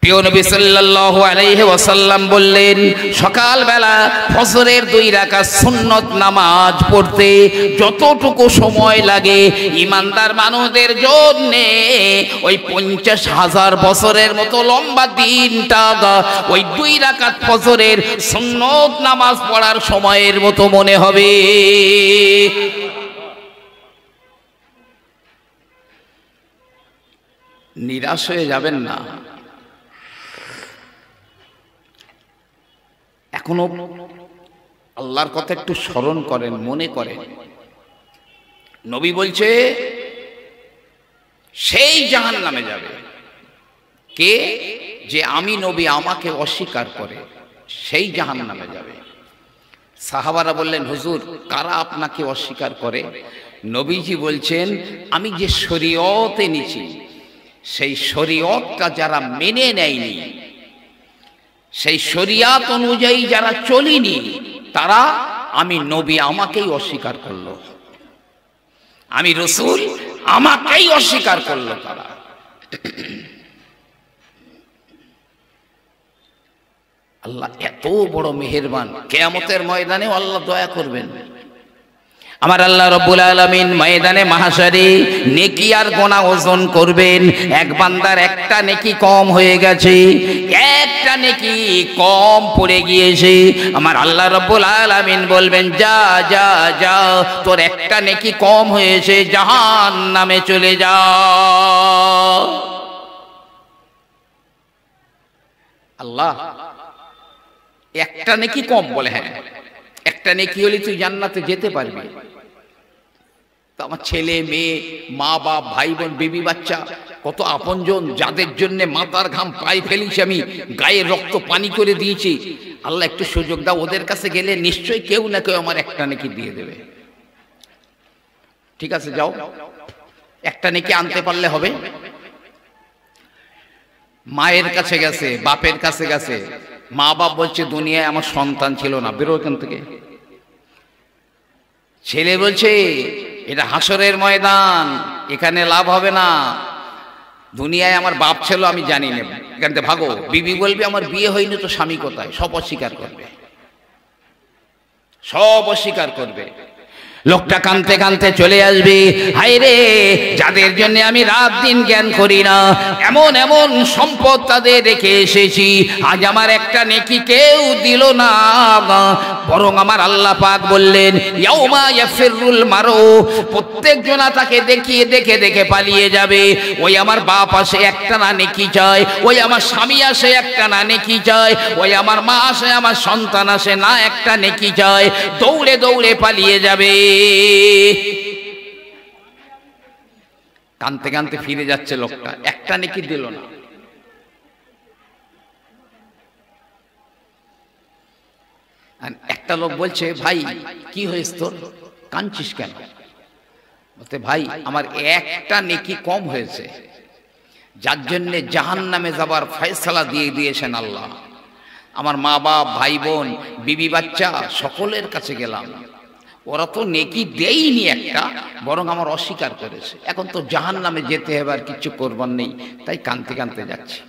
প্রিয় নবী সাল্লাল্লাহু আলাইহি ওয়াসাল্লাম বললেন, সকালবেলা ফজরের 2 রাকাত সুন্নত নামাজ পড়তে যতটুকু সময় লাগে ইমানদার মানুষদের জন্য ওই 50,000 বছরের মতো লম্বা দিনটা ওই 2 রাকাত ফজরের সুন্নত নামাজ পড়ার সময়ের মতো মনে হবে। নিরাশ হয়ে যাবেন না। এখনো আল্লাহর কথা একটু স্মরণ করেন, মনে করেন। নবী বলছে সেই জাহান্নামে যাবে কে, যে আমি নবী আমাকে অস্বীকার করে, সেই জাহান্নামে যাবে। সাহাবারা বললেন, হুজুর কারা আপনাকে অস্বীকার করে? নবীজি বলছেন, আমি যে শরীয়ত এনেছি সেই শরীয়তটা যারা মেনে নেয়নি, সেই শরিয়াত অনুযায়ী যারা চলিনি, তারা আমি নবী আমাকেই অস্বীকার করলো, আমি রাসূল আমাকেই অস্বীকার করলো তারা। আল্লাহ এত বড় মেহেরবান, কিয়ামতের ময়দানেও আল্লাহ দয়া করবেন। আমার আল্লাহ রব্বুল আলামিন ময়দানে মাহশারে নেকি আর গুনাহ ওজন করবেন। এক বান্দার একটা নেকি কম হয়ে গেছে, একটা নেকি কম পড়ে গিয়েছে, আমার আল্লাহ রব্বুল আলামিন বলবেন, যা যা যা, তোর একটা নেকি কম হয়েছে, জাহান্নামে চলে যা। আল্লাহ একটা নেকি কম বলে, হ্যাঁ একটা নেকি হলে তুই জান্নাতে যেতে পারবি। তো আমার ছেলে মেয়ে, মা বাপ, ভাই বোন, বিবি বাচ্চা, কত আপনজন যাদের জন্য মাথার ঘাম পায়ে ফেলেছি, আমি গায়ের রক্ত পানি করে দিয়েছি, আল্লাহ একটু সুযোগ দাও, ওদের কাছে গেলে নিশ্চয়ই কেউ না কেউ আমার একটা নেকি দিয়ে দেবে। ঠিক আছে যাও, একটা নেকি আনতে পারলে হবে। মায়ের কাছে গেছে, বাপের কাছে গেছে, মা বাপ বলছে দুনিয়ায় আমার সন্তান ছিল না, বেরো এখান থেকে। ছেলে বলছে এটা হাসরের ময়দান, এখানে লাভ হবে না, দুনিয়ায় আমার বাপ ছিল আমি জানি না, এখান থেকে ভাগো। বিবি বলবে আমার বিয়ে হয়নি তো স্বামী কোথায়, সব অস্বীকার করবে, সব অস্বীকার করবে। লোকটা কাঁদতে কাঁদতে চলে আসবে, হায় রে যাদের জন্য আমি রাত দিন জ্ঞান করি না, এমন এমন সম্পদ তাদের রেখে এসেছি, আজ আমার একটা নেকি কেউ দিল না। বরং আমার আল্লাহ পাক বললেন, ইয়াউমা ইয়াফিরুল মারউ, প্রত্যেক জনা তাকে দেখিয়ে দেখে দেখে পালিয়ে যাবে। ওই আমার বাপ আসে একটা না নেকি চায়, ওই আমার স্বামী আসে একটা না নেকি চায়, ওই আমার মা আসে, আমার সন্তান আসে না একটা নেকি চায়, দৌড়ে দৌড়ে পালিয়ে যাবে। কানতে কানতে ফিরে যাচ্ছে লোকটা, একটা নেকি দিল না। একটা লোক বলছে, ভাই কি হয়েছে তোর, কাঁদছিস কেন? বলতে, ভাই আমার একটা নেকি কম হয়েছে, যার জন্য জাহান্নামে যাবার ফয়সালা দিয়ে দিয়েছেন আল্লাহ। আমার মা বাপ, ভাই বোন, বিবি বাচ্চা সকলের কাছে গেলাম, ওরা তো নেকি দেয়নি একটা, বরং আমার অস্বীকার করেছে, এখন তো জাহান্নামে যেতে হবে, আর কিছু করবার নেই, তাই কাঁদতে কাঁদতে যাচ্ছি।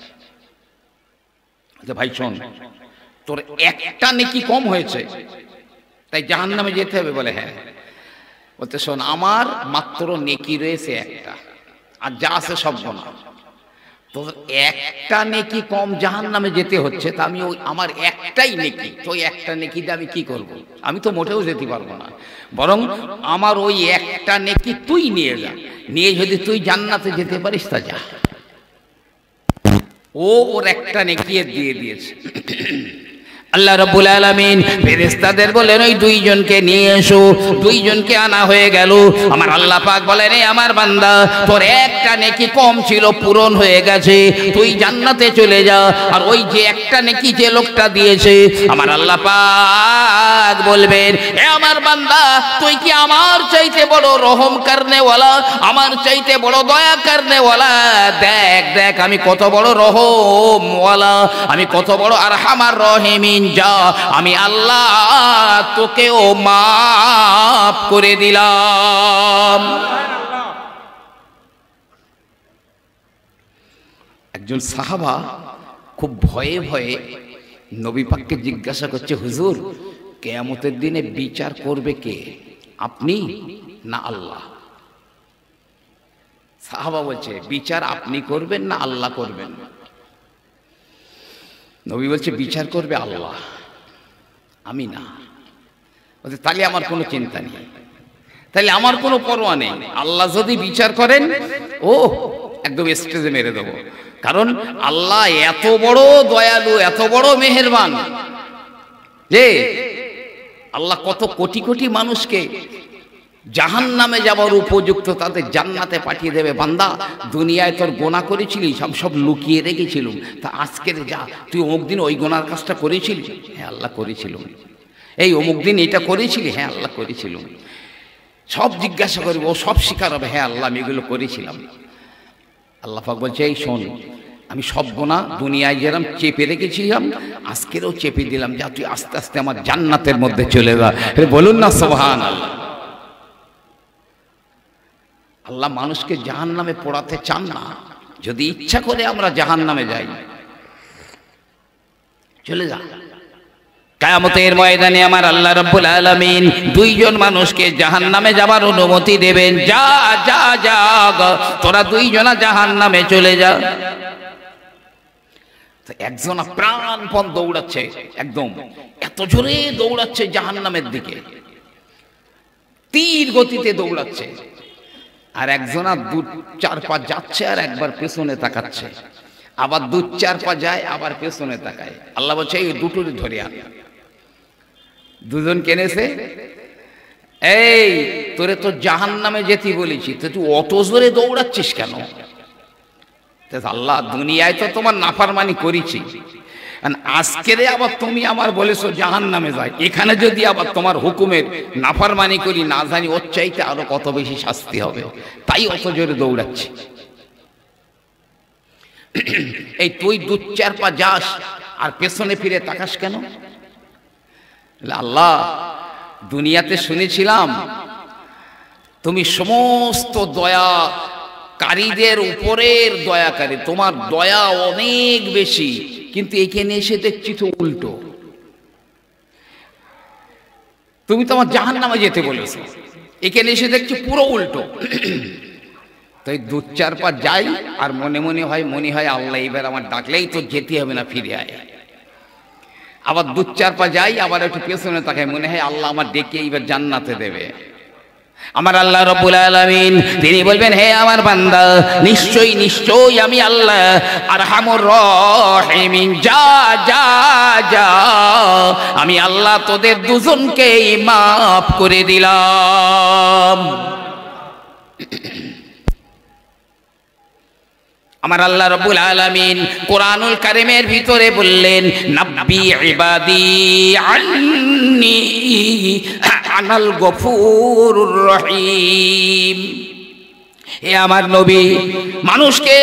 ভাই শোন, তোর একটা নেকি কম হয়েছে তাই জাহান্নামে যেতে হবে? বলে হ্যাঁ। বলতে, শোন আমার মাত্র নেকি রয়েছে একটা, আর যা আছে সব গোনা, তোর একটা নেকি কম জাহান্নামে যেতে হচ্ছে, তা আমি ওই আমার একটাই নেকি, তো ওই একটা নেকি দিয়ে আমি কি করব? আমি তো মোটেও যেতে পারবো না, বরং আমার ওই একটা নেকি তুই নিয়ে যা, নিয়ে যদি তুই জান্নাতে যেতে পারিস তা যা। ও ওর একটা নেকি দিয়ে দিয়েছে। আল্লাহ রাব্বুল আলামিন ফেরেশতাদের বলেন, ওই দুইজনকে নিয়ে এসো। দুইজনকে আনা হয়ে গেল। আমার আল্লাহ পাক বলেন, আমার বান্দা তোর একটা নেকি কম ছিল, পূরণ হয়ে গেছে, তুই জান্নাতে চলে যা। আর ওই যে একটা নেকি যে লোকটা দিয়েছে, আমার আল্লাহ পাক বলবেন, এ আমার বান্দা তুই কি আমার চাইতে বড় রহম করনেওয়ালা, আমার চাইতে বড় দয়া করনেওয়ালা? দেখ দেখ আমি কত বড় রহমওয়ালা, আমি কত বড় আরহামার রহিমিন, যা আমি আল্লাহ তোকেও মাফ করে দিলাম। একজন সাহাবা খুব ভয়ে ভয়ে নবী পাককে জিজ্ঞাসা করছে, হুজুর কিয়ামতের দিনে বিচার করবে কে, আপনি না আল্লাহ? সাহাবা বলছে, বিচার আপনি করবেন না আল্লাহ করবেন? নবী বলছে, বিচার করবে আল্লাহ, আমি না। বলছে, তাহলে আমার কোনো চিন্তা নেই, তাহলে আমার কোনো পরোয়া নেই। আল্লাহ যদি বিচার করেন, ও একদম স্টেজে মেরে দেবো। কারণ আল্লাহ এত বড় দয়ালু, এত বড় মেহেরবান যে আল্লাহ কত কোটি কোটি মানুষকে জাহান্নামে যাবার উপযুক্ত তাদের জান্নাতে পাঠিয়ে দেবে। বান্দা, দুনিয়ায় তোর গোনা করেছিলি, সব লুকিয়ে রেখেছিলুম, তা আজকের যা, তুই অমুক দিন ওই গোনার কাজটা করেছিলি? হ্যাঁ আল্লাহ করেছিলুম। এই অমুক দিন এটা করেছিলি? হ্যাঁ আল্লাহ করেছিলুম। সব জিজ্ঞাসা করবে, ও সব স্বীকার হবে, হ্যাঁ আল্লাহ আমি এগুলো করেছিলাম। আল্লাহ পাক বলছে, এই শোন, আমি সব গোনা দুনিয়ায় যেরকম চেপে রেখেছিলাম, আজকেরও চেপে দিলাম, যা তুই আস্তে আস্তে আমার জান্নাতের মধ্যে চলে যা। বলুন না সুবহানাল্লাহ। আল্লাহ মানুষকে জাহান্নামে পোড়াতে চান না। যদি ইচ্ছা করে আমরা জাহান্নামে যাই, চলে যা। কিয়ামতের ময়দানে আমার আল্লাহ রাব্বুল আলামিন দুইজন মানুষকে জাহান্নামে যাবার অনুমতি দেবেন। যা যা যা, তোরা দুইজনা জাহান্নামে চলে যা। তো একজনা প্রাণপণ দৌড়াচ্ছে, একদম এত জোরে দৌড়াচ্ছে জাহান্নামের দিকে, তীর গতিতে দৌড়াচ্ছে। আর একজনা 2-4 পা যাচ্ছে আর একবার পেছনে তাকাচ্ছে, আবার 2-4 পা যায় আবার পেছনে তাকায়। আল্লাহ বলছে, এই দুটোরই ধরে আন। দুজন কেনেছে, এই তোরে তো জাহান্নামে যেতে বলেছি, তো তুই অত জোরে দৌড়াচ্ছিস কেন? আল্লাহ, দুনিয়ায় তো তোমার নাফরমানি করেছি, আজকের আবার তুমি আমার বলেছো জাহান্নামে যাই, এখানে যদি আবার তোমার হুকুমের নাফরমানি করি, না জানি ওর চাইতে আরো কত বেশি শাস্তি হবে, তাই অত জোরে দৌড়াচ্ছি। এই তুই 2-4 পা যাস আর পেছনে ফিরে তাকাস কেন? আল্লাহ, দুনিয়াতে শুনেছিলাম তুমি সমস্ত দয়াকারীদের উপরের দয়াকারী, তোমার দয়া অনেক বেশি, কিন্তু এখানে এসে দেখছি তো উল্টো। তুমি তো আমার জাহান্নামে যেতে বলেছো, এখানে এসে দেখছি পুরো উল্টো। তাই 2-4 পা যাই আর মনে মনে হয় আল্লাহ এবার আমার ডাকলেই তো যেতে হবে না, ফিরে আয়। আবার 2-4 পা যাই, আবার একটু পেছনে তাকাই, মনে হয় আল্লাহ আমার ডেকে এবার জান্নাতে দেবে। আমার আল্লাহ রাব্বুল আলামিন তিনি বলবেন, হে আমার বান্দা, নিশ্চয়ই নিশ্চয়ই আমি আল্লাহ আরহামুর রাহিমিন, যা যা যা, আমি আল্লাহ তোদের দুজনকেই মাফ করে দিলাম। আমার আল্লাহ রাব্বুল আলামিন কোরআনুল কারীমের ভিতরে বললেন, নাব্বি ইবাদি আন্নী আনাল গফুরুর রহিম। হে আমার নবী, মানুষকে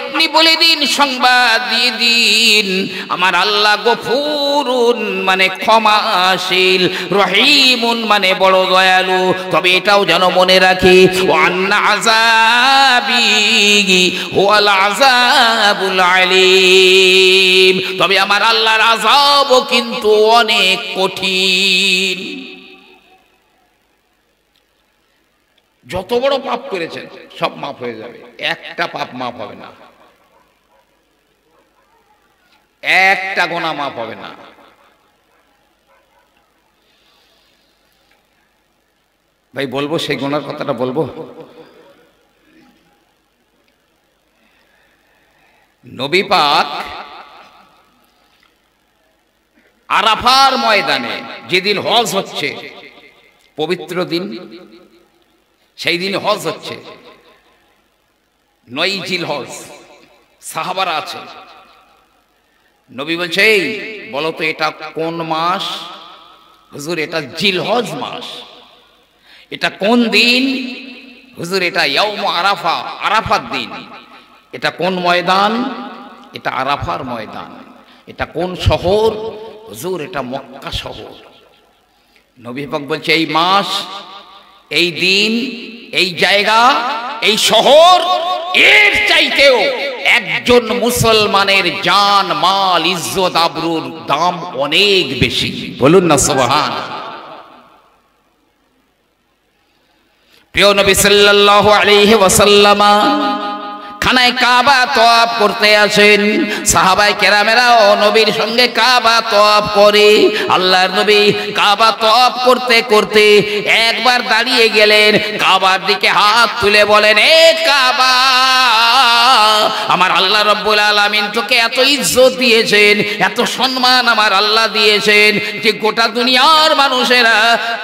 আপনি বলে দিন, সংবাদ দিয়ে দিন, আমার আল্লাহ গফুরুন মানে ক্ষমাশীল, রহিমুন মানে বড় দয়ালু। তবে এটাও যেন মনে রাখি, ওয়া আন্না আযাবি হুয়াল আযাবুল আলীম, তবে আমার আল্লাহর আযাবও কিন্তু অনেক কঠিন। যত বড় পাপ করেছেন সব মাফ হয়ে যাবে, একটা পাপ মাফ হবে না, একটা গোনা মাফ হবে না। ভাই বলবো সেই গোনার কথাটা বলবো। নবী পাক আরাফার ময়দানে যেদিন হজ হচ্ছে, পবিত্র দিন, সেই দিন হজ হচ্ছে, 9 জিলহজ, সাহাবারা আছে। নবী বলছে, এই বলো তো এটা কোন মাস? হুজুর এটা জিলহজ মাস। এটা কোন দিন? হুজুর এটা ইয়াউম আরাফা, আরাফার দিন। এটা কোন ময়দান? এটা আরাফার ময়দান। এটা কোন শহর? হুজুর এটা মক্কা শহর। নবী পাক বলছে, এই মাস, এই দিন, এই জায়গা, এই শহর এর চাইতেও একজন মুসলমানের জান মাল ইজ্জত আবরুর দাম অনেক বেশি। বলুন না সুবহান। প্রিয় নবী সাল্লাল্লাহু আলাইহি ওয়াসাল্লাম খানায় কাবা তওয়াফ করতে আসেন। সাহাবায়ে কেরামেরাও নবীর সঙ্গে কাবা তওয়াফ করে। আল্লাহর নবী কাবা তওয়াফ করতে করতে একবার দাঁড়িয়ে গেলেন, কাবার দিকে হাত তুলে বলেন, এ কাবা, আমার আল্লাহ রাব্বুল আলামিন তোকে এত ইজ্জত দিয়েছেন, এত সম্মান আমার আল্লাহ দিয়েছেন যে গোটা দুনিয়ার মানুষেরা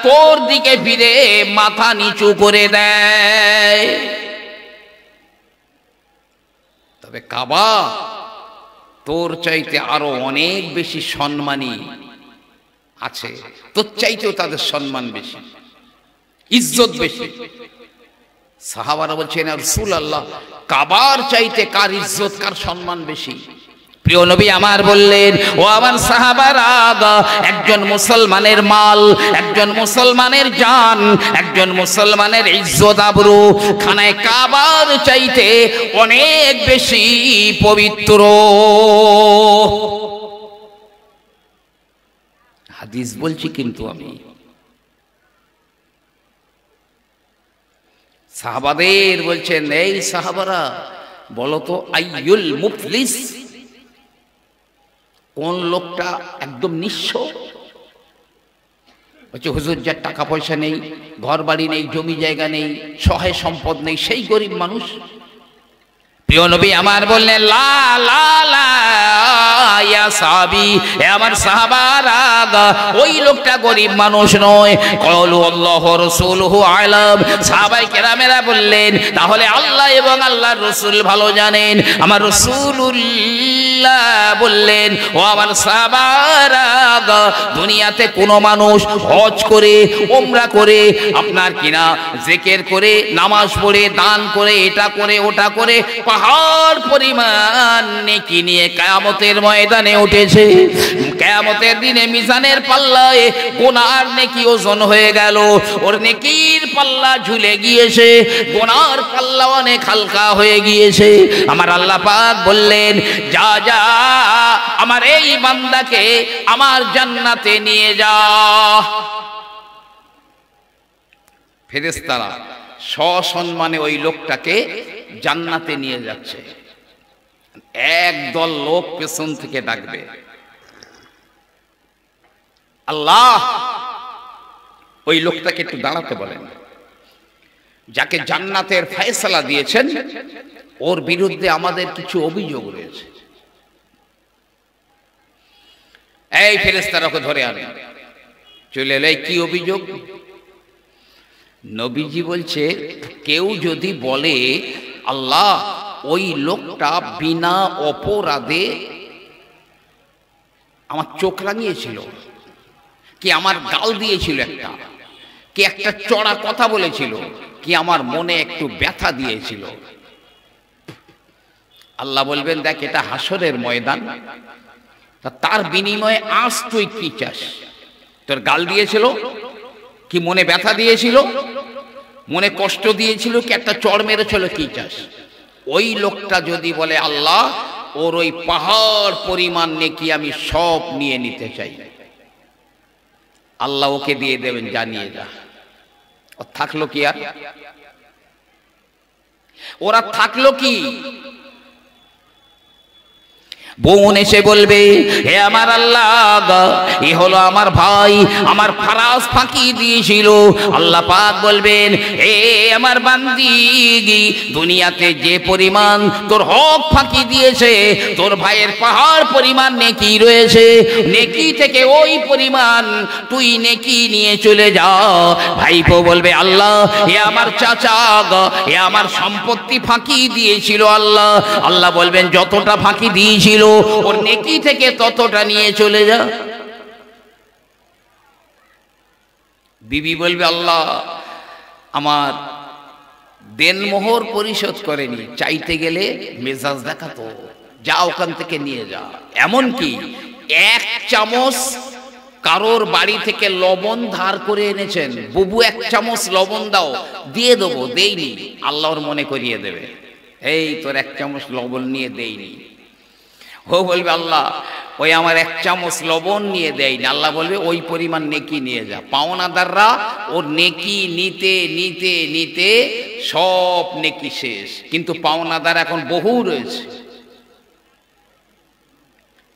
তোর দিকে ফিরে মাথা নিচু করে দেয়। তবে কাবা তোর চাইতে আরো অনেক বেশি সম্মানী আছে, তোর চাইতেও তাদের সম্মান বেশি, ইজ্জত বেশি। সাহাবারা বলছেন, ইয়া রাসূলুল্লাহ, কাবার চাইতে কার ইজ্জত কার সম্মান বেশি? প্রিয় নবী আমার বললেন, ও আমার সাহাবারা, একজন মুসলমানের মাল, একজন মুসলমানের জান, একজন মুসলমানের ইজ্জত আবরু খানায় কাবার চাইতে অনেক বেশি পবিত্র। হাদিস বলছি কিন্তু আমি। সাহাবাদের বলছেন, এই সাহাবারা বলো তো, আইয়ুল মুফলিস, কোন লোকটা একদম নিঃস্ব? বলছে, হুজুর, যার টাকা পয়সা নেই, ঘর বাড়ি নেই, জমি জায়গা নেই, সহায় সম্পদ নেই, সেই গরিব মানুষ? প্রিয় নবী আমার বললেন, লা লা লা ইয়া সাহাবী, হে আমার সাহাবারা, ওই লোকটা গরিব মানুষ নয়। ক্বালু আল্লাহু ওয়া রাসূলুহু আ'লাম। সাহাবায়ে কেরামেরা বললেন, তাহলে আল্লাহ এবং আল্লাহর রাসূল ভালো জানেন। আমার রাসূলুল্লাহ বললেন, ও আমার সাহাবারা, দুনিয়াতে কোনো মানুষ হজ করে, উমরা করে, আপনার কিনা জিকির করে, নামাজ পড়ে, দান করে, এটা করে, ওটা করে পাহাড় পরিমাণ নেকি নিয়ে কিয়ামতের ময়দানে উঠেছে। কিয়ামতের দিনে মিজানের পাল্লায় গুনার নেকি ওজন হয়ে গেল, ওর নেকির পাল্লা ঝুলে গিয়েছে, গুনার পাল্লা অনেক হালকা হয়ে গিয়েছে। আমার আল্লাহ পাক বললেন, যা যা আমার এই বান্দাকে আমার জান্নাতে নিয়ে যা। ফেরেশতারা সসম্মানে ওই লোকটাকে জান্নাতে নিয়ে যাচ্ছে। একদল লোক পেছন থেকে ডাকবে, আল্লাহ ওই লোকটাকে একটু দাঁড়াতে বলেন, যাকে জান্নাতের ফয়সালা দিয়েছেন ওর বিরুদ্ধে আমাদের কিছু অভিযোগ রয়েছে। এই ফেরেশতারা ওকে ধরে আনে, চলে এলে, কি অভিযোগ? নবীজি বলছে, কেউ যদি বলে, আল্লাহ ওই লোকটা বিনা অপরাধে আমার চোখ রাঙিয়েছিল, কি আমার গাল দিয়েছিল একটা, কি একটা চড়া কথা বলেছিল, কি আমার মনে একটু ব্যথা দিয়েছিল, আল্লাহ বলবেন, দেখ এটা হাসরের ময়দান, তার বিনিময়ে আজ তুই কি চাস? তোর গাল দিয়েছিল, কি মনে ব্যথা দিয়েছিল, মনে কষ্ট দিয়েছিল, কি একটা চড় মেরেছিল, কি চাস? ওই লোকটা যদি বলে, আল্লাহ ওর ওই পাহাড় পরিমাণ নেকি আমি সব নিয়ে নিতে চাই, আল্লাহ ওকে দিয়ে দেবেন, জানিয়ে যা। ও থাকলো কি? আর ওরা থাকলো কি? বোন এসে বলবে, হে আমার আল্লাহ, এ হলো আমার ভাই, আমার ফারাজ ফাঁকি দিয়েছিল। আল্লাহ পাক বলবেন, হে আমার বান্দি, দুনিয়াতে যে পরিমাণ তোর হক ফাঁকি দিয়েছে, তোর ভাইয়ের পাহাড় পরিমাণ নেকি রয়েছে, নেকি থেকে ওই পরিমাণ তুই নেকি নিয়ে চলে যা। ভাইপো বলবে, আল্লাহ এ আমার চাচা, এ আমার সম্পত্তি ফাঁকি দিয়েছিল আল্লাহ। আল্লাহ বলবেন, যতটা ফাঁকি দিয়েছিল ওর নেকি থেকে ততটা নিয়ে চলে যা। বিবি বলবে, আল্লাহ আমার দেনমোহর পরিশোধ করেনি, চাইতে গেলে মেজাজ দেখাতো, যা ওখান থেকে নিয়ে যা। এমনকি 1 চামচ কারোর বাড়ি থেকে লবণ ধার করে এনেছেন, বুবু 1 চামচ লবণ দাও, দিয়ে দেবো, দেইনি, আল্লাহর মনে করিয়ে দেবে। এই তোর 1 চামচ লবণ নিয়ে দেইনি। ও বলবে আল্লাহ ওই আমার 1 চামচ লবণ নিয়ে দেয়নি। আল্লাহ বলবে ওই পরিমাণ নেকি নিয়ে যা। পাওনাদাররা ওর নেকি নিতে নিতে নিতে সব নেকি শেষ, কিন্তু পাওনাদার এখন বহু রয়েছে,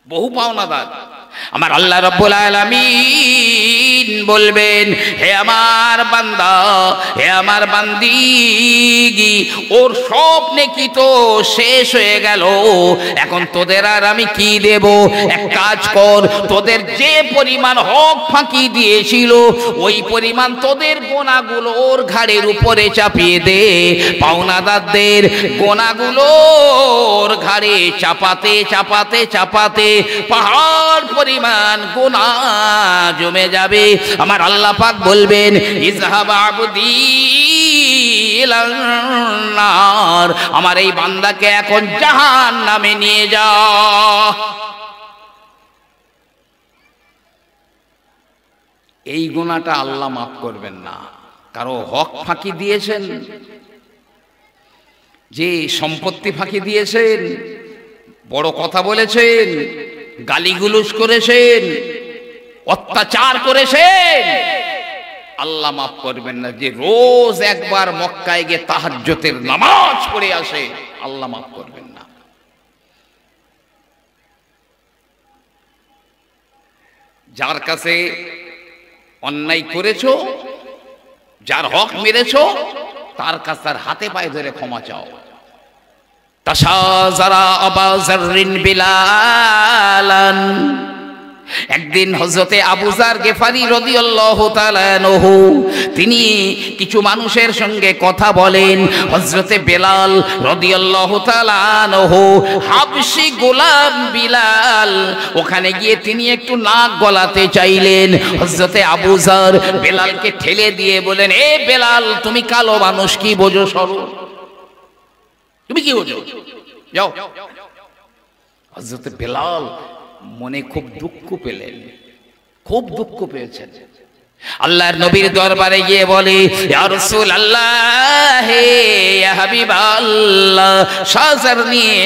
বহু পাওনাদার। আমার আল্লাহ রাব্বুল আলামিন বলবেন, হে আমার বান্দা, হে আমার বান্দিগি, ওর সব নেকি তো শেষ হয়ে গেল, এখন তোদের আর আমি কি দেব? এক কাজ কর, তোদের যে পরিমাণ হক ফাঁকি দিয়েছিল ওই পরিমাণ তোদের গোনাগুলো ওর ঘাড়ের উপরে চাপিয়ে দে। পাওনাদারদের গোনাগুলো ওর ঘাড়ে চাপাতে চাপাতে চাপাতে পাহাড় পরিমাণ গুনাহ জমে যাবে। আমার আল্লাহ পাক বলবেন, ইযহাব আবদি ইলান নার, আমার এই বান্দাকে এখন জাহান্নামে নিয়ে যা। এই গুনাহটা আল্লাহ মাফ করবেন না। কারো হক ফাঁকি দিয়েছেন, যে সম্পত্তি ফাঁকি দিয়েছেন, বড় কথা বলেছেন, গালিগুলোজ করেছেন, অত্যাচার করেছেন, আল্লাহ মাফ করবেন না। যে রোজ একবার মক্কায় গিয়ে তাহাজ্জুদের নামাজ পড়ে আসে, আল্লাহ মাফ করবেন না। যার কাছে অন্যায় করেছো, যার হক মেরেছো, তার কাছে তার হাতে পায়ে ধরে ক্ষমা চাও। তাশাজারা আবা যাররিন বিলালান, একদিন হযরতে আবু যার গেফারি রাদিয়াল্লাহু তাআলা আনহু তিনি কিছু মানুষের সঙ্গে কথা বলেন। হযরতে বেলাল রাদিয়াল্লাহু তাআলা আনহু হাবশী গোলাম বিলাল, ওখানে গিয়ে তিনি একটু নাক গলাতে চাইলেন। হযরতে আবু যার বেলালকে ঠেলে দিয়ে বলেন, এ বেলাল, তুমি কালো মানুষ, কি বোঝো? সরো, তুমি কি বোঝো? যাও। হযরতে বেলাল মনে খুব দুঃখ পেলেন, খুব দুঃখ পেয়েছেন। আল্লাহর নবীর দরবারে গিয়ে বলে, ইয়া রাসূলুল্লাহ, ইয়া হাবিবাল্লাহ, শাহজার নিয়ে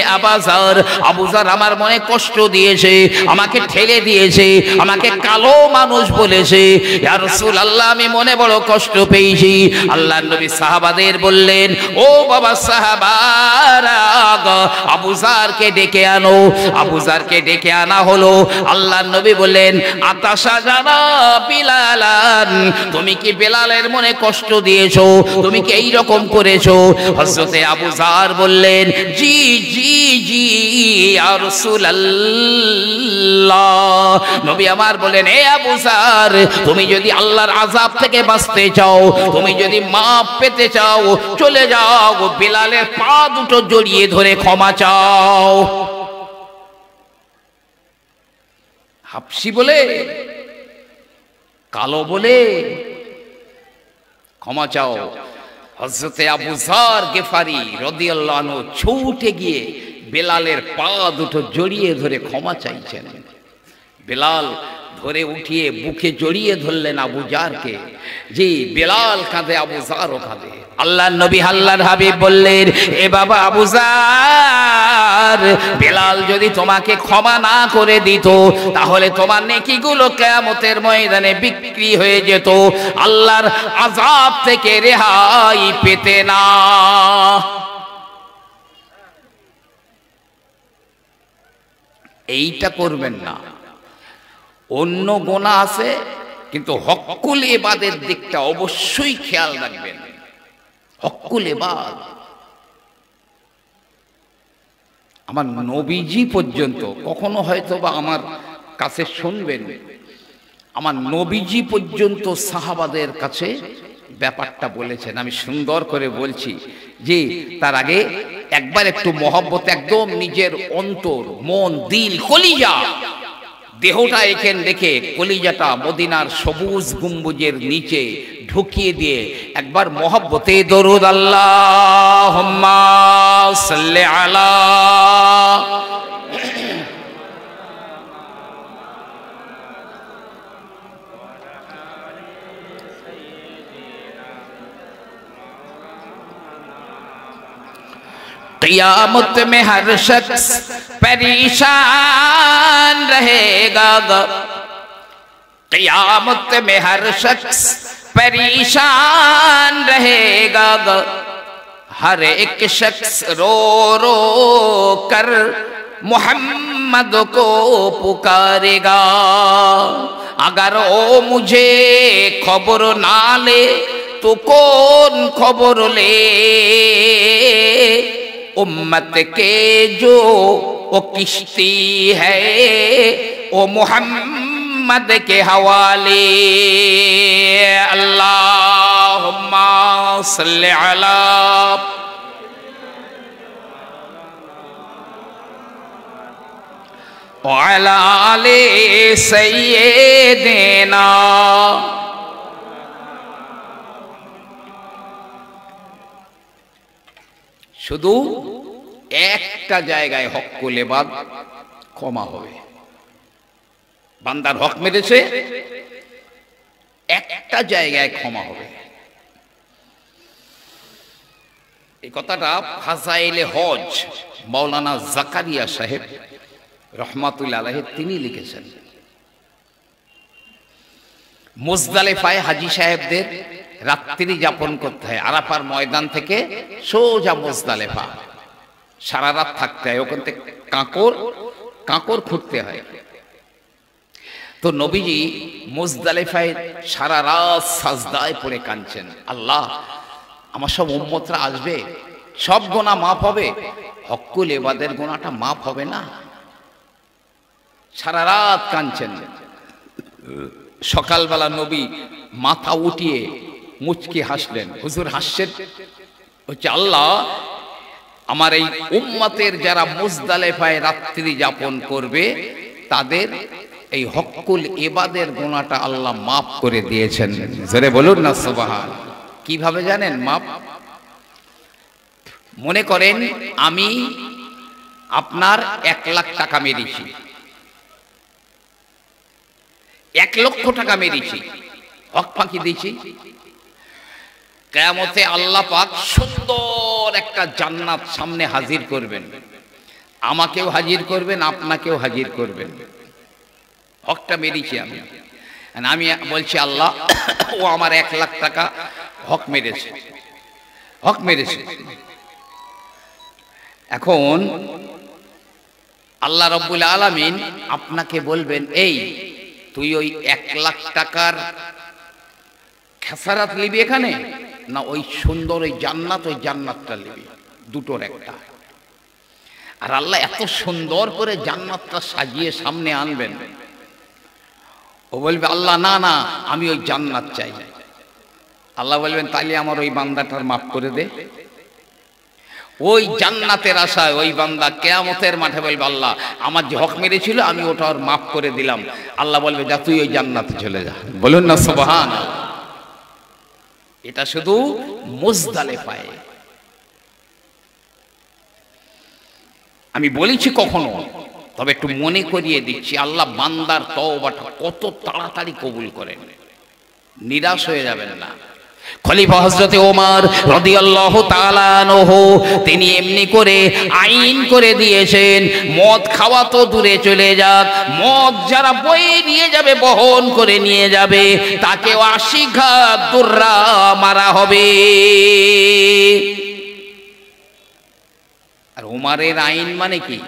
আবু যার আমার মনে কষ্ট দিয়েছে, আমাকে ঠেলে দিয়েছে, আমাকে কালো মানুষ বলেছে। ইয়া রাসূলুল্লাহ, আমি মনে বড় কষ্ট পেয়েছি। আল্লাহর নবী সাহাবাদের বললেন, ও বাবা সাহাবারা, আবু যারকে ডেকে আনো। আবু যারকে ডেকে আনা হলো। আল্লাহর নবী বললেন, আতাশা জানা বিলালা, তুমি কি বেলালের মনে কষ্ট দিয়েছো? তুমি কি এই রকম করেছো? হযরতে আবু যার বললেন, জি জি জি ইয়া রাসূলুল্লাহ। নবী আমার বলেন, হে আবু যার, তুমি যদি আল্লাহর আযাব থেকে বাঁচতে চাও, তুমি যদি মাফ পেতে চাও, চলে যাও, বেলালের পা দুটো জড়িয়ে ধরে ক্ষমা চাও। হাবশী বলে, কালো বলে ক্ষমা চাও। হযরতে আবু যার গেফারি রাদিয়াল্লাহু আনহু ছুটে গিয়ে বেলালের পা দুটো জড়িয়ে ধরে ক্ষমা চাইছেন। বেলাল ধরে উঠিয়ে বুকে জড়িয়ে ধরলেন আবু যারকে। জি, বেলাল কাঁদে, আবু যারও কাঁদে। আল্লাহর নবী আল্লাহর হাবিব বললেন, এ বাবা আবু যার, বেলাল যদি তোমাকে ক্ষমা না করে দিত, তাহলে তোমার নেকিগুলো কিয়ামতের ময়দানে বিক্রি হয়ে যেত, আল্লাহর আযাব থেকে রেহাই পেতে না। এইটা করবেন না। অন্য গুনাহ আছে, কিন্তু হক্কুল ইবাদের দিকটা অবশ্যই খেয়াল রাখবেন। হক্কুল ইবাদ, আমার নবীজি পর্যন্ত, কখনো হয়তো বা আমার কাছে শুনবেন, আমার নবীজি পর্যন্ত সাহাবাদের কাছে ব্যাপারটা বলেছেন। আমি সুন্দর করে বলছি যে তার আগে একবার একটু মহব্বত, একদম নিজের অন্তর, মন, দিল, কলিজা, দেহটা এখানে রেখে কলিজাটা মদিনার সবুজ গম্বুজের নিচে ঢুকিয়ে দিয়ে একবার মহব্বতে দরুদ আল্লাহুম্মা সাল্লি আলা क़यामत में हर शख्स परेशान रहेगा। क़यामत में हर शख्स परेशान रहेगा। हर एक शख्स रो रो कर मोहम्मद को पुकारेगा। अगर ओ मुझे खबर ना ले तो कौन खबर ले? उम्मत के जो वो किश्ती है वो मोहम्मद के हवाले। अल्लाहुम्मा सल्ली अला व अला आले सय्यिदिना। শুধু একটা জায়গায় হক্কুল ইবাদ ক্ষমা হবে। বান্দার হক মেরেছে, একটা জায়গায় ক্ষমা হবে। এই কথাটা ফাজাইলে হজ মাওলানা জাকারিয়া সাহেব রহমাতুল্লাহ আলাইহি তিনি লিখেছেন। মুজদালিফায় হাজী সাহেবদের রাত্রি যাপন করতে হয়। আরাফার ময়দান থেকে সোজা মুজদালিফা সারা রাত থাকতে হয়। ওখান থেকে কাঁকর খুঁড়তে হয়। তো নবীজি মুজদালিফায় সারা রাত সাজদায় পড়ে কাঁদছেন, আল্লাহ আমার সব উম্মতরা আসবে, সব গুনাহ মাফ হবে, হক্কুল ইবাদের গুনাহটা মাফ হবে না? সারা রাত কাঁদছেন। সকালবেলা নবী মাথা উঠিয়ে মুচকি হাসলেন। হুজুর হাসছেন হচ্ছে, আল্লাহ আমার এই উম্মতের যারা মুজদালিফায় রাত্রি যাপন করবে তাদের এই হক্কুল ইবাদের গুনাহটা আল্লাহ মাফ করে দিয়েছেন। জোরে বলুন না সুবহান। কিভাবে জানেন মাফ? মনে করেন আমি আপনার 1 লাখ টাকা মেরেছি, 1 লক্ষ টাকা মেরেছি, হক ফাঁকি দিয়েছি। কিয়ামতে আল্লাহ পাক সুন্দর একটা জান্নাত সামনে হাজির করবেন, আমাকেও হাজির করবেন, আপনাকেও হাজির করবেন। হকটা মেরেছি আমি, আমি বলছি আল্লাহ ও আমার 1 লাখ টাকা হক মেরেছে, হক মেরেছে। এখন আল্লাহ রাব্বুল আলামিন আপনাকে বলবেন, এই তুই ওই 1 লাখ টাকার খেসারাত নিবি এখানে, না ওই সুন্দর ওই জান্নাতটা নিবি? দুটোর একটা। আর আল্লাহ এত সুন্দর করে জান্নাতটা সাজিয়ে সামনে আনবেন, ও বলবে আল্লাহ না না আমি ওই জান্নাত চাই। আল্লাহ বলবেন তাহলে আমার ওই বান্দাটার মাফ করে দে। ওই জান্নাতের আশায় ওই বান্দা কিয়ামতের মাঠে বলবে, আল্লাহ আমার যে হক মেরেছিল আমি ওটা ওর মাফ করে দিলাম। আল্লাহ বলবে যা তুই ওই জান্নাতে চলে যা। বলুন না সুবহান। এটা শুধু মুজদালিফায়। আমি বলেছি কখনো, তবে একটু মনে করিয়ে দিচ্ছি, আল্লাহ বান্দার তওবাটা কত তাড়াতাড়ি কবুল করেন, নিরাশ হয়ে যাবেন না। খলিফা হযরতে ওমর রাদিয়াল্লাহু তাআলা আনহু তিনি এমনি করে আইন করে দিয়েছেন, মদ খাওয়া তো দূরে চলে যাক, মদ যারা বয়ে নিয়ে যাবে, বহন করে নিয়ে যাবে, তাকে 80 ঘাত দুর্রা মারা হবে। আর ওমরের আইন মানে কি?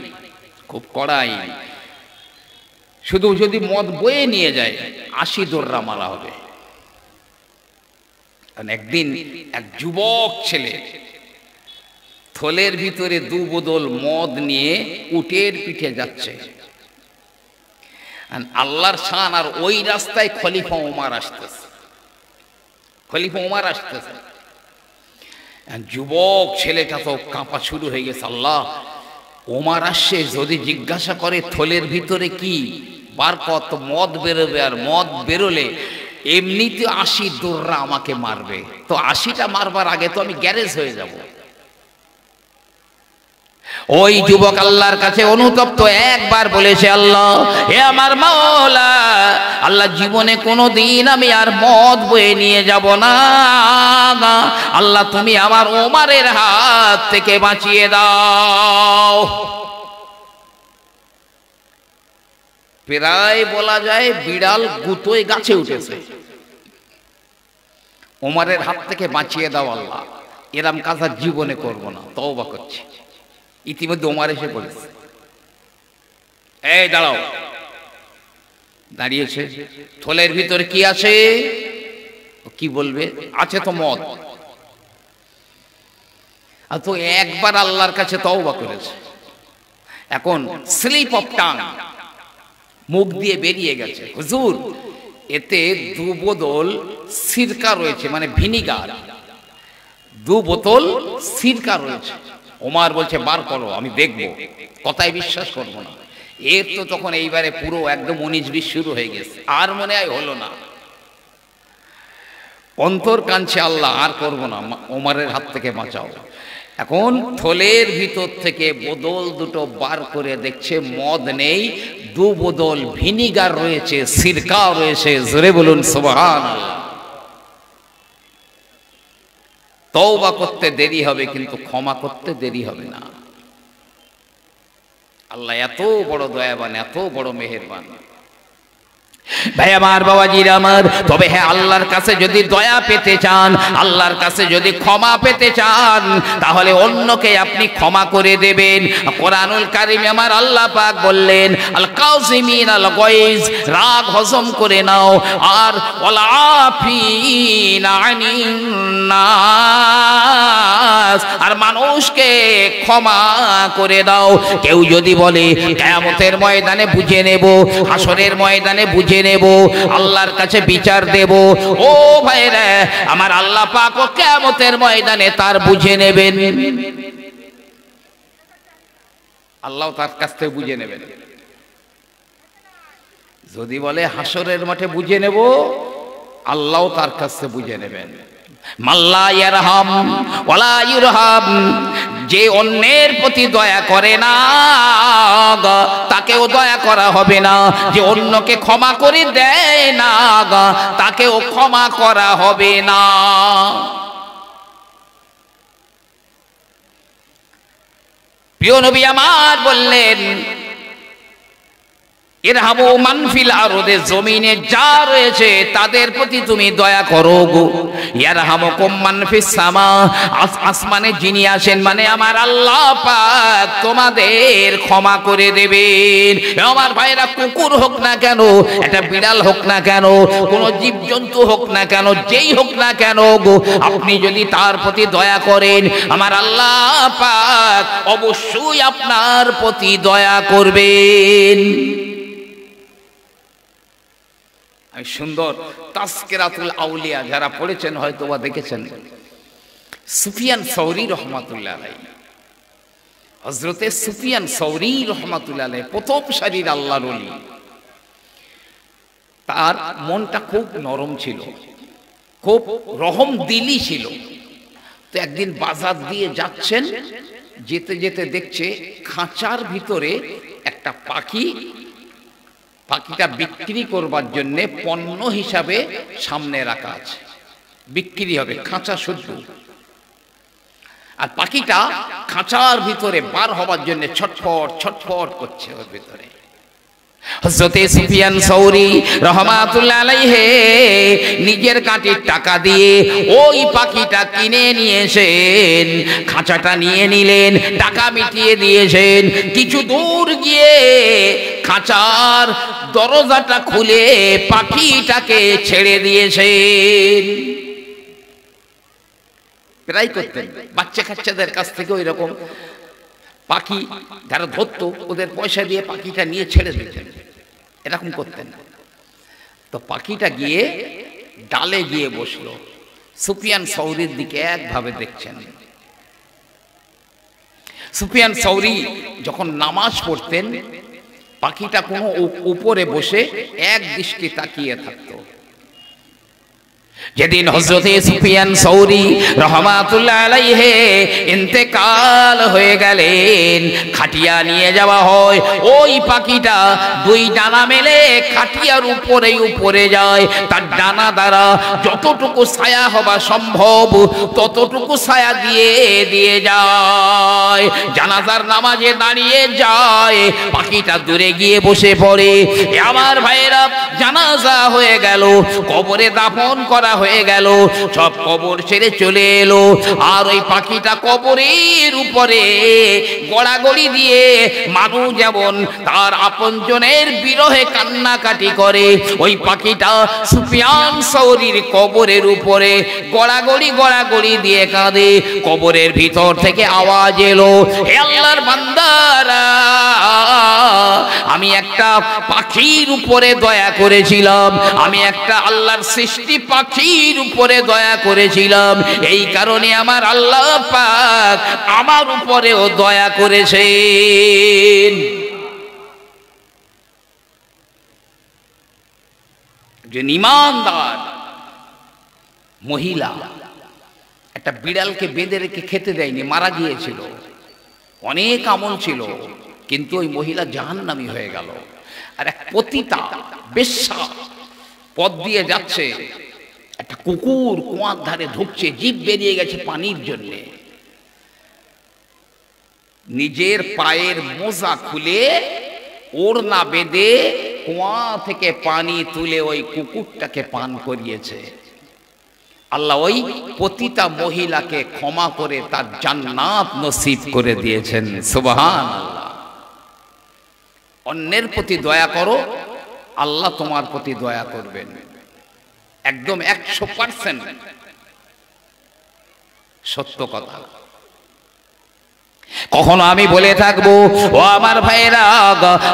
খুব কড়া আইন। শুধু যদি মদ বয়ে নিয়ে যায় 80 দুর্রা মারা হবে। একদিন এক যুবক ছেলে থলের ভিতরে 2 বোতল মদ নিয়ে উটের পিঠে যাচ্ছে, আল্লাহর শান। আর ওই রাস্তায় খলিফা ওমর আসতেছে, খলিফা ওমর আসতেছে। যুবক ছেলেটা তো কাঁপা শুরু হয়ে গেছে, আল্লাহ ওমর আসছে, যদি জিজ্ঞাসা করে থলের ভিতরে কি বার কত মদ বেরোবে, আর মদ বেরোলে এমনিতে 80 দুর্রা আমাকে মারবে, তো 80টা মারবার আগে তো আমি গ্যারেজ হয়ে যাব। ওই যুবক আল্লাহর কাছে অনুতপ্ত একবার বলেছে, আল্লাহ হে আমার মাওলা, আল্লাহ জীবনে কোনোদিন আমি আর মদ বয়ে নিয়ে যাব না, আল্লাহ তুমি আমার ওমরের হাত থেকে বাঁচিয়ে দাও। প্রায় বলা যায় বিড়াল গুতোয় গাছে উঠেছে, ওমরের হাত থেকে বাঁচিয়ে দাও আল্লাহ, এরম কাজ আর জীবনে করবো না, তওবা করছি। ইতিমধ্যে ওমর এসে বলেছে, এই দাঁড়াও। দাঁড়িয়েছে, থলের ভিতরে কি আছে? কি বলবে? আছে তো মদ। আর তো একবার আল্লাহর কাছে তওবা করেছে, এখন স্লিপ অফ টাং, মুখ দিয়ে বেরিয়ে গেছে, হুজুর এতে 2 বোতল সিরকা রয়েছে, মানে ভিনিগার, 2 বোতল সিরকা রয়েছে। ওমর বলছে বার করো, আমি দেখবো, কথায় বিশ্বাস করবো না। এর তো তখন এইবারে পুরো একদম 19-20 শুরু হয়ে গেছে, আর মনে হয় হলো না, অন্তর কাঁদছে, আল্লাহ আর করবো না, ওমরের হাত থেকে বাঁচাও। এখন থলের ভিতর থেকে বোতল 2টো বার করে দেখছে মদ নেই, 2 বোতল ভিনিগার রয়েছে, সিরকা রয়েছে। জোরে বলুন সুবহানাল্লাহ। তওবা করতে দেরি হবে, কিন্তু ক্ষমা করতে দেরি হবে না। আল্লাহ এত বড় দয়াবান, এত বড় মেহেরবান। ভাই আমার, বাবাজির আমার, তবে হ্যাঁ, আল্লাহর কাছে যদি দয়া পেতে চান, আল্লাহর কাছে যদি ক্ষমা পেতে চান, তাহলে অন্যকে আপনি ক্ষমা করে দেবেন। কোরআনুল কারীমে আমার আল্লাহ পাক বললেন, আল কাযিমিন আল গায়জ, রাগ হজম করে নাও, আর ওয়াল আফিনা আনিন নাস, আর মানুষকে ক্ষমা করে দাও। কেউ যদি বলে কিয়ামতের ময়দানে বুঝে নেব, হাসরের ময়দানে বুঝে নেব, আল্লাহর কাছে বিচার দেব, ও ভাইরা আমার, আল্লাহ পাক ও কিয়ামতের ময়দানে তার বুঝে নেবেন, আল্লাহ তার কাছ থেকে বুঝে নেবেন। যদি বলে হাসরের মাঠে বুঝে নেব, আল্লাহ তার কাছ থেকে বুঝে নেবেন। মাল্লা ইয়ারহাম ওয়ালা ইউরহাম, যে অন্যের প্রতি দয়া করে না, তাকেও দয়া করা হবে না। যে অন্যকে ক্ষমা করে দেয় না, তাকেও ক্ষমা করা হবে না। প্রিয় নবী আমার বললেন, ইরহামু মান ফিল আরদে, জমিনে যা রয়েছে তাদের প্রতি তুমি দয়া করো গো। ইয়ারহামুকুম মান ফিস সামা, আসমানে যিনি আছেন মানে আমার আল্লাহ পাক তোমাদের ক্ষমা করে দেবেন। আমার ভাইরা, কুকুর হোক না কেন, একটা বিড়াল হোক না কেন, কোন জীবজন্তু হোক না কেন, যেই হোক না কেন গো, আপনি যদি তার প্রতি দয়া করেন, আমার আল্লাহ পাক অবশ্যই আপনার প্রতি দয়া করবেন। আমি সুন্দর তাসকিরাতুল আউলিয়া যারা পড়েছেন হয়তো বা দেখেছেন, সুফিয়ান সৌরি রহমাতুল্লাহ আলাইহি, হযরতে সুফিয়ান সৌরি রহমাতুল্লাহ আলাইহি প্রথম সারির আল্লাহর ওলি। তার মনটা খুব নরম ছিল, খুব রহম দিলি ছিল। তো একদিন বাজার দিয়ে যাচ্ছেন, যেতে যেতে দেখছে খাঁচার ভিতরে একটা পাখি, পাখিটা বিক্রি করবার জন্য পণ্য হিসাবে সামনে রাখা আছে, বিক্রি হবে, খাঁচা শুদ্ধ। আর পাখিটা খাঁচার ভিতরে বার হবার জন্য ছটফট ছটফট করছে ওর ভিতরে। হযরতে সুফিয়ান সৌরি রহমাতুল্লাহ আলাইহি নিজের কাটির টাকা দিয়ে ওই পাখিটা কিনে নিয়েছেন, খাঁচাটা নিয়ে নিলেন, টাকা মিটিয়ে দিয়েছেন। কিছু দূর গিয়ে খাঁচার দরজাটা খুলে পাখিটাকে ছেড়ে দিয়েছেন। প্রায় করতেন বাচ্চা কাচ্চাদের কাছ থেকে ওই রকম পাখি যারা ধরতো, ওদের পয়সা দিয়ে পাখিটা নিয়ে ছেড়ে দিতেন, এরকম করতেন। তো পাখিটা গিয়ে ডালে গিয়ে বসলো, সুফিয়ান সৌরির দিকে একভাবে দেখছেন। সুফিয়ান সৌরি যখন নামাজ পড়তেন, পাখিটা কোনো উপরে বসে এক দৃষ্টি তাকিয়ে থাকতো। যেদিন হযরতে সুফিয়ান সৌরি রাহমাতুল্লাহ আলাইহি ইন্তেকাল হয়ে গেলেন, খাটিয়া নিয়ে যাওয়া হয়। ওই পাখিটা দুই ডানা মেলে খাটিয়ার উপরে যায়। তার ডানা দ্বারা যতটুকু ছায়া হওয়া সম্ভব ততটুকু ছায়া দিয়ে যায়। জানাজার নামাজে দাঁড়িয়ে যায়, পাখিটা দূরে গিয়ে বসে পড়ে। আমার ভাইয়েরা, জানাজা হয়ে গেল, কবরে দাফন করা হয়ে গেল, সব কবর ছেড়ে চলে এলো। আর ওই পাখিটা কবরের উপরে গড়াগড়ি দিয়ে মানুষ যেমন তার আপনজনের বিরহে কান্নাকাটি করে, ওই পাখিটা সুফিয়ান সৌরির কবরের উপরে গড়াগড়ি দিয়ে কাঁদে। কবরের ভিতর থেকে আওয়াজ এলো, হে আল্লাহর বান্দারা, আমি একটা পাখির উপরে দয়া করেছিলাম, আমি একটা আল্লাহর সৃষ্টি পাখির উপরে দয়া করেছিলাম, এই কারণে আমার আল্লাহ পাক আমার উপরেও দয়া করেছেন। যে ঈমানদার মহিলা একটা বিড়ালকে বেঁধে রেখে খেতে দেয়নি, মারা গিয়েছিল, অনেক আমল ছিল, কিন্তু ওই মহিলা জাহান্নামী হয়ে গেল। আর এক পতিতা বেশ্যা পথ দিয়ে যাচ্ছে, একটা কুকুর কুয়ার ধারে ঢুকছে, জিভ বেরিয়ে গেছে পানির জন্যে, নিজের পায়ের মোজা খুলে ওড়না বেঁধে কুয়া থেকে পানি তুলে ওই কুকুরটাকে পান করিয়েছে। আল্লাহ ওই পতিতা মহিলাকে ক্ষমা করে তার জান্নাত নসিব করে দিয়েছেন। সুবহানাল্লাহ। অন্যের প্রতি দয়া করো, আল্লাহ তোমার প্রতি দয়া করবেন, একদম 100% সত্য কথা। কখনো আমি বলে থাকবো, ও আমার ভাইরা,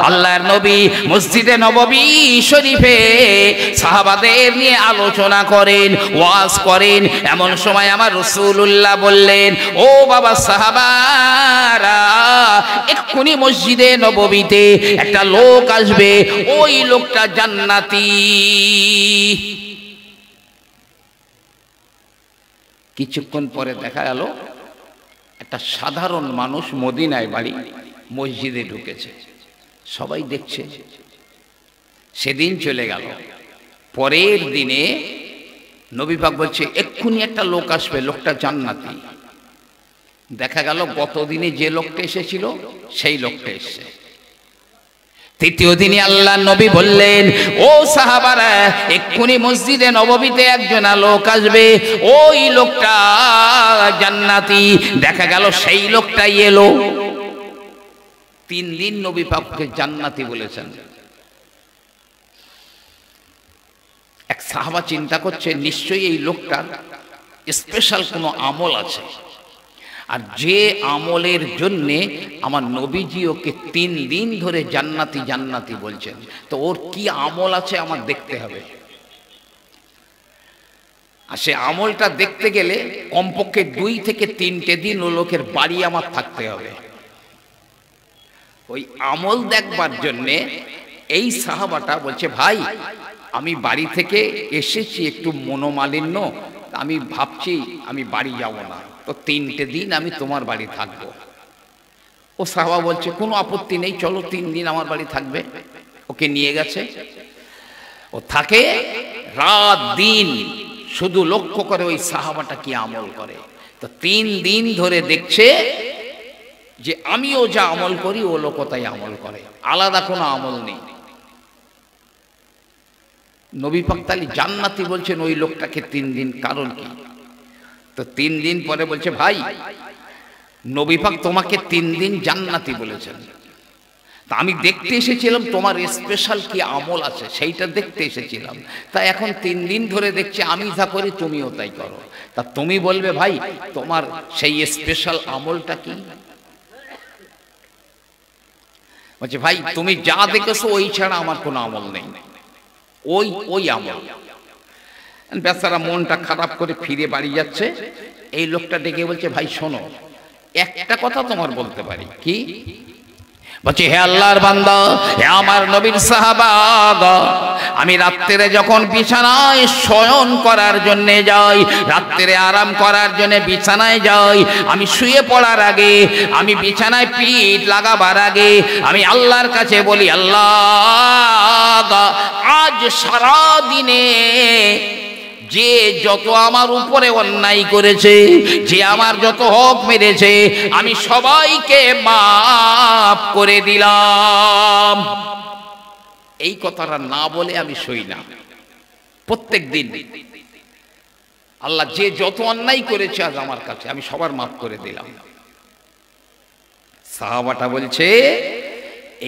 আল্লাহর নবী মসজিদে নববী শরীফে সাহাবাদের নিয়ে আলোচনা করেন, ওয়াজ করেন। এমন সময় আমার রাসূলুল্লাহ বললেন, ও বাবা সাহাবারা, এক্ষুনি মসজিদে নববীতে একটা লোক আসবে, ওই লোকটা জান্নাতি। কিছুক্ষণ পরে দেখা গেল একটা সাধারণ মানুষ, মদিনায় বাড়ি, মসজিদে ঢুকেছে, সবাই দেখছে। সেদিন চলে গেল। পরের দিনে নবী পাক বলছে, এক্ষুনি একটা লোক আসবে, লোকটা জান্নাতি। দেখা গেল গত দিনে যে লোকটা এসেছিল সেই লোকটা এসেছে। তৃতীয় দিনে আল্লাহ নবী বললেন, ও সাহাবারা, এক্ষুনি মসজিদে নববীতে একজন লোক আসবে, ওই লোকটা জান্নাতি। দেখা গেল সেই লোকটাই এলো। 3 দিন নবী পাককে জান্নাতি বলেছেন। এক সাহাবা চিন্তা করছে, নিশ্চয়ই এই লোকটার স্পেশাল কোনো আমল আছে, আর যে আমলের জন্যে আমার নবীজি ওকে 3 দিন ধরে জান্নাতি জান্নাতি বলছেন, তো ওর কি আমল আছে আমার দেখতে হবে। আর সে আমলটা দেখতে গেলে কমপক্ষে 2 থেকে 3টে দিন ও লোকের বাড়ি আমার থাকতে হবে। ওই আমল দেখবার জন্যে এই সাহাবাটা বলছে, ভাই আমি বাড়ি থেকে এসেছি, একটু মনোমালিন্য, আমি ভাবছি আমি বাড়ি যাব না, তো 3টে দিন আমি তোমার বাড়ি থাকবো। ও সাহাবা বলছে, কোনো আপত্তি নেই, চলো 3 দিন আমার বাড়ি থাকবে। ওকে নিয়ে গেছে। ও থাকে রাত দিন, শুধু লক্ষ্য করে ওই সাহাবাটা কি আমল করে। তো 3 দিন ধরে দেখছে যে আমিও যা আমল করি ও লোকও তাই আমল করে, আলাদা কোনো আমল নেই। নবী পাক তাহলে জান্নাতি বলছেন ওই লোকটাকে 3 দিন, কারণ কি? তো 3 দিন পরে বলছে, ভাই নবী পাক তোমাকে 3 দিন জান্নাতি বলেছেন, তা আমি দেখতে এসেছিলাম তোমার স্পেশাল কি আমল আছে, সেইটা দেখতে এসেছিলাম। তা এখন 3 দিন ধরে দেখছি আমি যা করি তুমিও তাই করো, তা তুমি বলবে ভাই তোমার সেই স্পেশাল আমলটা কি? বলছে, ভাই তুমি যা দেখেছো ওই ছাড়া আমার কোনো আমল নেই, ওই আমল। বেচারা মনটা খারাপ করে ফিরে বাড়ি যাচ্ছে। এই লোকটা ডেকে বলছে, ভাই শোনো, একটা কথা তোমার বলতে পারি। কি? বলছে, হে আল্লাহর বান্দা, হে আমার নবীর সাহাবা, আমি রাত্রে যখন বিছানায় শয়ন করার জন্য যাই, রাত্রে আরাম করার জন্য বিছানায় যাই, আমি শুয়ে পড়ার আগে, আমি বিছানায় পিঠ লাগাবার আগে আমি আল্লাহর কাছে বলি, আল্লাহ আজ সারা দিনে যে যত আমার উপরে অন্যায় করেছে, যে আমার যত হক মেরেছে, আমি সবাইকে মাফ করে দিলাম। এই কথাটা না বলে আমি শুই না। প্রত্যেক দিন আল্লাহ যে যত অন্যায় করেছে আজ আমার কাছে, আমি সবার মাফ করে দিলাম। সাহাবাটা বলছে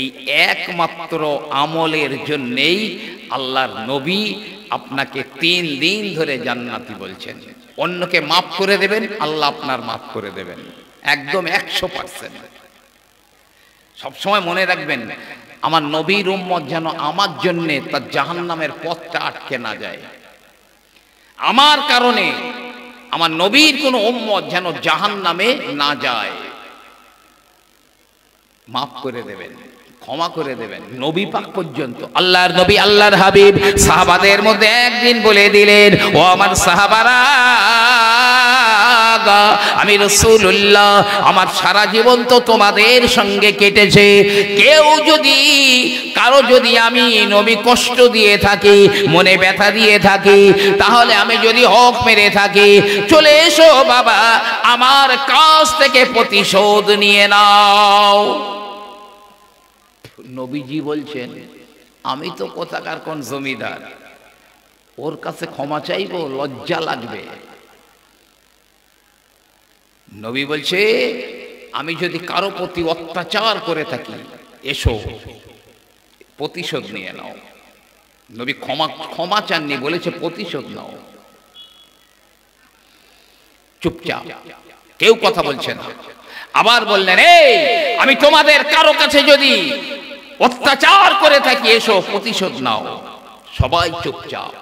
এই একমাত্র আমলের জন্যেই আল্লাহর নবী আপনাকে 3 দিন ধরে জান্নাতি বলছেন। অন্যকে মাফ করে দেবেন, আল্লাহ আপনার মাফ করে দেবেন, একদম 100%। সবসময় মনে রাখবেন, আমার নবীর উম্মত যেন আমার জন্যে তার জাহান্নামের পথটা আটকে না যায়। আমার কারণে আমার নবীর কোনো উম্মত যেন জাহান্নামে না যায়। মাফ করে দেবেন, ক্ষমা করে দেবেন, নবী পাক পর্যন্ত। আল্লাহর নবী, আল্লাহর হাবিব সাহাবাদের মধ্যে একদিন বলে দিলেন, ও আমার সাহাবারা, আমি রাসূলুল্লাহ, আমার সারা জীবন তো তোমাদের সঙ্গে কেটেছে। কেউ যদি, কারো যদি আমি নবী কষ্ট দিয়ে থাকি, মনে ব্যথা দিয়ে থাকি, তাহলে আমি যদি হক মেরে থাকি, চলে এসো বাবা, আমার কাছ থেকে প্রতিশোধ নিয়ে নাও। নবীজি বলছেন, আমি তো কোথাকার কোন জমিদার, ওর কাছে ক্ষমা চাইবো, লজ্জা লাগবে। নবী বলছে, আমি যদি কারো প্রতি অত্যাচার করে থাকি, এসো প্রতিশোধ নিয়ে নাও। নবী ক্ষমা চাননি, বলেছে প্রতিশোধ নাও। চুপচাপ, কেউ কথা বলছে না। আবার বললেন, এই আমি তোমাদের কারো কাছে যদি অত্যাচার করে থাকি, এসো প্রতিশোধ নাও। সবাই চুপচাপ।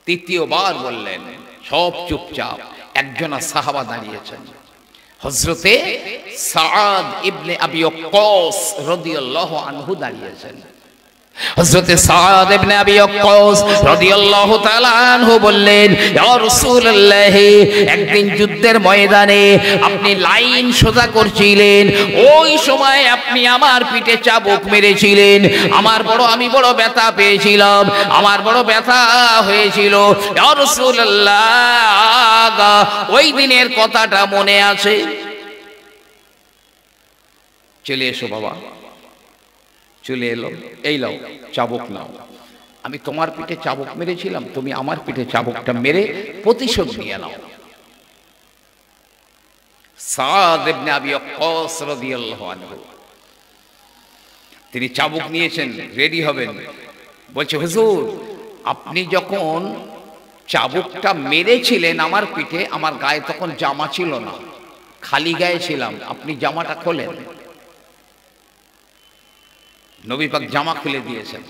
তৃতীয়বার বললেন, সব চুপচাপ। একজনা সাহাবা দাঁড়িয়েছেন, হযরতে সাআদ ইবনে আবি ওয়াক্কাস রাদিয়াল্লাহু আনহু দাঁড়িয়েছেন। হযরতে সাআদ ইবনে আবি ওয়াক্কাস রাদিয়াল্লাহু তাআলা আনহু বললেন, ইয়া রাসূলুল্লাহ, একদিন যুদ্ধের ময়দানে আপনি লাইন সোজা করছিলেন, ওই সময় আপনি আমার পিঠে চাবুক মেরেছিলেন। আমি বড় ব্যথা পেয়েছিলাম, আমার বড় ব্যথা হয়েছিল। ইয়া রাসূলুল্লাহ, ওই দিনের কথাটা মনে আছে? চলে এসো বাবা। চলে এলো, এই লাও চাবুক নাও। আমি তোমার পিঠে চাবুক মেরেছিলাম, তুমি আমার পিঠে চাবুকটা মেরে প্রতিশোধ নিয়ে নাও। সাআদ ইবনে আবি ওয়াক্কাস রাদিয়াল্লাহু আনহু, তিনি চাবুক নিয়েছেন, রেডি হবেন। বলছে, হুজুর, আপনি যখন চাবুকটা মেরেছিলেন আমার পিঠে, আমার গায়ে তখন জামা ছিল না, খালি গায়ে ছিলাম, আপনি জামাটা খোলেন। নবী পাক জামা খুলে দিয়েছেন।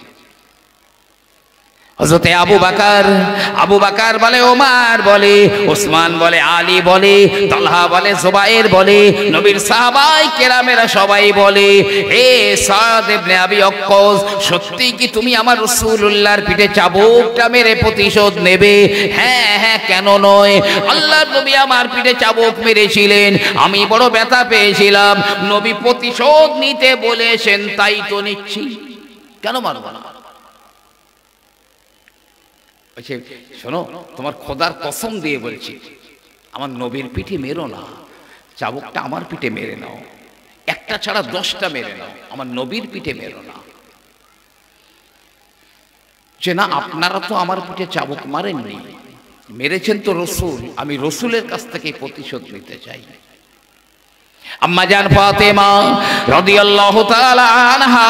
হযরতে আবু বকর বলে, ওমর বলে, ওসমান বলে, আলী বলে, তালহা বলে, জুবায়ের বলে, নবীর সাহাবায়ে কেরামেরা সবাই বলে, হে সাআদ ইবনে আবি ওয়াক্কাস, সত্যি কি তুমি আমার রাসূলুল্লাহর পিঠে চাবুকটা মেরে প্রতিশোধ নেবে? হ্যাঁ হ্যাঁ, কেন নয়। আল্লাহর নবী আমার পিঠে চাবুক মেরেছিলেন, আমি বড় ব্যথা পেয়েছিলাম, নবী প্রতিশোধ নিতে বলেছেন, তাই তো নিচ্ছি, কেন মারব না? বলছে, শোনো, তোমার খোদার কসম দিয়ে বলছি, আমার নবীর পিঠে মেরো না, চাবুকটা আমার পিঠে মেরে নাও, একটা ছাড়া 10টা মেরে নাও, আমার নবীর পিঠে মেরো না। যে না, আপনারা তো আমার পিঠে চাবুক মারেননি, মেরেছেন তো রসুল, আমি রসুলের কাছ থেকে প্রতিশোধ নিতে চাই। আম্মা জান ফাতেমা রাদিয়াল্লাহু তাআলা আনহা,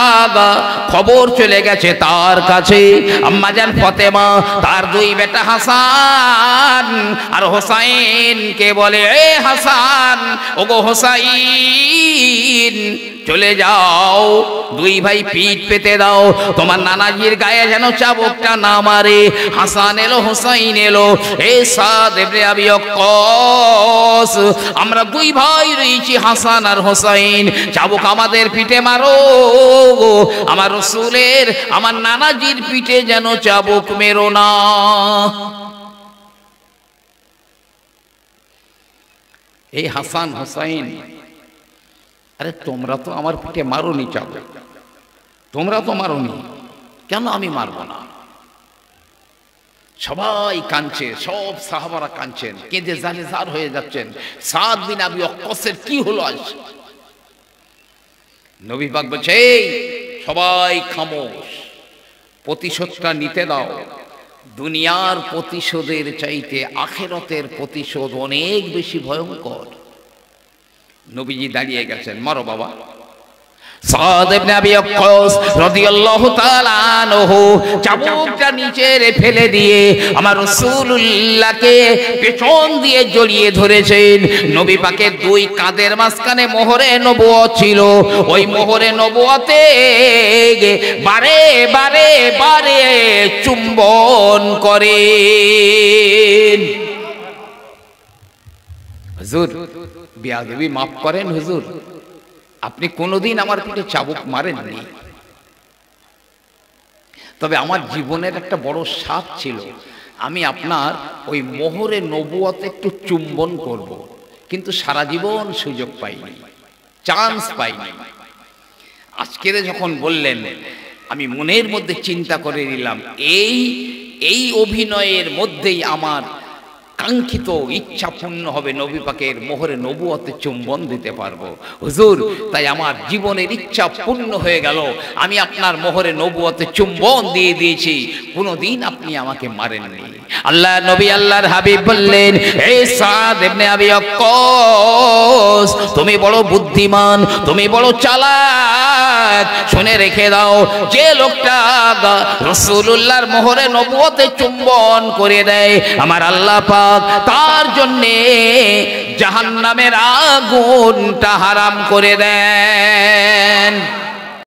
খবর চলে গেছে তার কাছে। আম্মা জান ফাতেমা তার 2 বেটা হাসান আর হোসাইন কে বলে, এ হাসান, ওগো হোসাইন, চলে যাও, দুই ভাই পিঠ পেতে দাও, তোমার নানাজির গায়ে যেন চাবুকটা না মারে। হাসান এলো, হুসাইন এলো, এই সাদ ইবনে আবি ওয়াক্কাস, আমরা দুই ভাই রয়েছি হাসান আর হুসাইন, চাবুক আমাদের পিঠে মারো, আমার রাসূলের আমার নানাজির পিঠে যেন চাবুক মেরো না। এই হাসান হুসাইন, আরে তোমরা তো আমার পিঠে মারোনি চাবুক, তোমরা তো মারোনি, কেন আমি মারবো না? সবাই কাঁদছে, সব সাহাবারা কাঁদছেন, কেঁদে জালে জার হয়ে যাচ্ছেন। সাদ বিন আবি ওয়াক্কাসের কি হলো আজ? নবী পাক বলছে, এই সবাই খামোশ, প্রতিশোধটা নিতে দাও। দুনিয়ার প্রতিশোধের চাইতে আখিরাতের প্রতিশোধ অনেক বেশি ভয়ঙ্কর। নবীজি দাঁড়িয়ে গেছেন, মারো বাবা। সাদ ইবনে আবি ওয়াক্কাস রাদিয়াল্লাহু তাআলা আনহু চাবুকটা নিচে ফেলে দিয়ে আমার রাসূলুল্লাহকে পেছন দিয়ে জড়িয়ে ধরেছেন। নবী পাকের দুই কাঁধের মাঝখানে মোহরে নবুয়ত ছিল, ওই মোহরে নবুয়তে বারে বারে বারে চুম্বন করেন। হুজুর বেয়াদবি মাফ করেন হুজুর, আপনি কোনোদিন আমার পিঠে চাবুক মারেননি, তবে আমার জীবনের একটা বড় স্বাদ ছিল, আমি আপনার ওই মোহরে নবুয়ত একটু চুম্বন করব, কিন্তু সারা জীবন সুযোগ পাইনি, চান্স পাইনি। আজকের যখন বললেন, আমি মনের মধ্যে চিন্তা করে নিলাম, এই অভিনয়ের মধ্যেই আমার কাঙ্ক্ষিত ইচ্ছা পূর্ণ হবে, নবী পাকের মোহরে নবুয়তে চুম্বন দিতে পারবো। হুজুর, তাই আমার জীবনের ইচ্ছা পূর্ণ হয়ে গেল, আমি আপনার মোহরে নবুয়তে চুম্বন দিয়ে দিয়েছি, কোনোদিন আপনি আমাকে মারেননি। আল্লাহ নবী আল্লাহর হাবিব বললেন, এই সাদ ইবনে আবি ওয়াক্কাস, তুমি বড় বুদ্ধিমান, তুমি বড় চালাক, শুনে রেখে দাও, যে লোকটা রাসূলুল্লাহর মোহরে নবুয়তে চুম্বন করে দেয়, আমার আল্লাহ পাক তার জন্যে জাহান্নামের আগুনটা হারাম করে দেন।